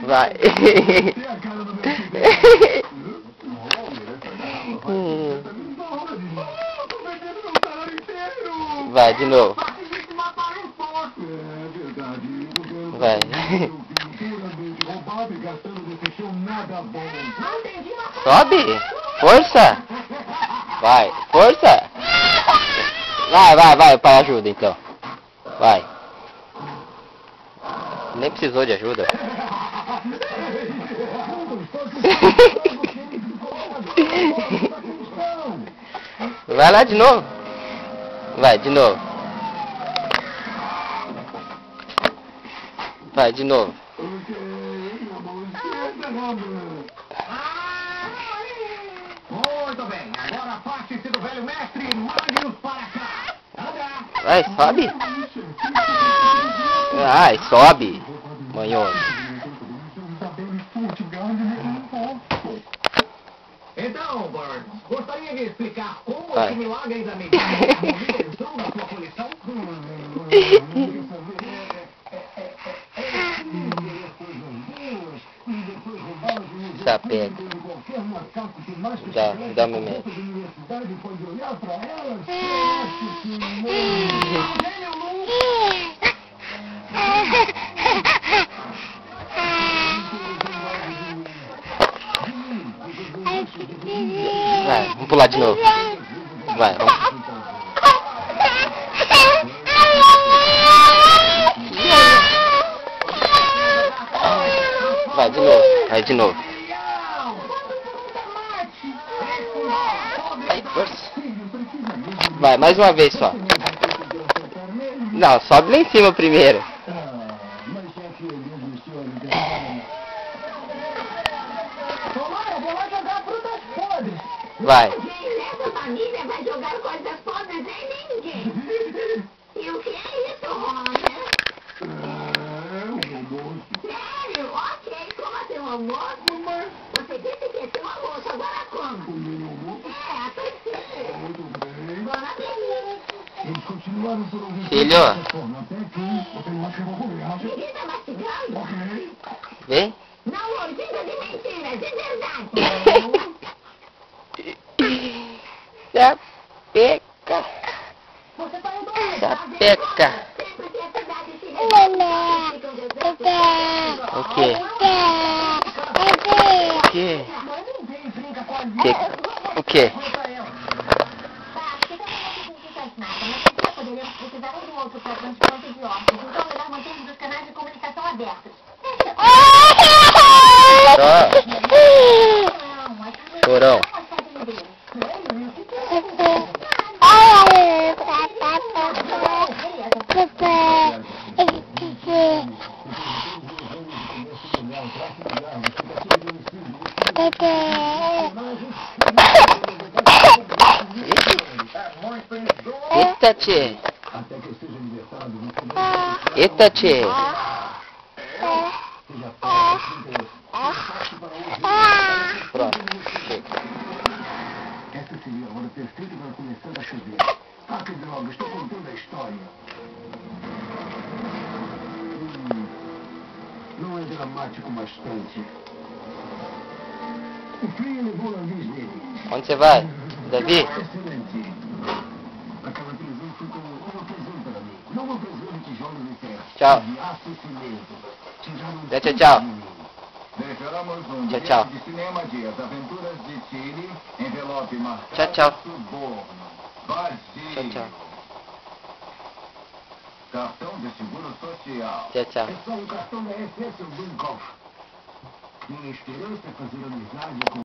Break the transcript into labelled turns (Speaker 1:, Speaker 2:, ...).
Speaker 1: Vai. Vai, de novo. Vai. Sobe. Força. Vai. Força. Vai. O pai ajuda, então. Vai. Nem precisou de ajuda. Vai lá de novo. Vai, de novo. Vai, de novo.
Speaker 2: Muito bem, agora afaste-se do velho mestre e mande-os para cá.
Speaker 1: Vai, sobe. Ai, sobe. Manhoso.
Speaker 2: Então, Burns, gostaria de explicar como
Speaker 1: Vai.
Speaker 2: esse milagre da medida da manutenção da sua coleção?
Speaker 1: Sapega. Dá momento. Vai, vamos pular de novo. Vai, vamos. Vai, de novo. Vai, de novo. Vai, força. Vai, mais uma vez só. Não, sobe lá em cima primeiro. Vai.
Speaker 3: Essa família vai jogar coisas podres em ninguém. E o que é isso, Homer? Sério? Ok, como assim um almoço? Você disse que esse é um almoço, agora como? É, precisa. Bom apetite.
Speaker 1: Filho.
Speaker 3: Querida mastigando?
Speaker 1: Vem.
Speaker 3: Não ouvindo de mentiras, de verdade.
Speaker 1: Sapeca.
Speaker 3: Você tá indo
Speaker 1: Sapeca.
Speaker 3: sempre que a cidade se
Speaker 1: O quê? O quê? O quê?
Speaker 3: Poderíamos precisar um do outro para transplante de órgãos. Então, é melhor mantermos os canais de comunicação abertos.
Speaker 1: Chorão. Eita, tchê. Eita, tchê. Pronto, chega.
Speaker 2: Essa seria a hora perfeita para começar a chover. Ah, que droga, estou contando a história. Não é dramático bastante. O frio levou a luz dele.
Speaker 1: Onde você vai, Davi?
Speaker 2: Excelente. Aquela prisão ficou uma prisão para mim. Não uma prisão de tijolos e ferro.
Speaker 1: Tchau.
Speaker 2: De aço e cimento. Tijolos
Speaker 1: Tchau, tchau.
Speaker 2: Deixaremos um
Speaker 1: Tchau,
Speaker 2: bilhete
Speaker 1: tchau.
Speaker 2: de cinema de As Aventuras de Chile, envelope marcado
Speaker 1: Tchau, tchau.
Speaker 2: Suborno. Vazio.
Speaker 1: Tchau, tchau.
Speaker 2: Cartão de seguro social.
Speaker 1: Tchau, tchau.
Speaker 2: Pessoal, o cartão da SS Bankoff. Minha esperança é fazer amizade com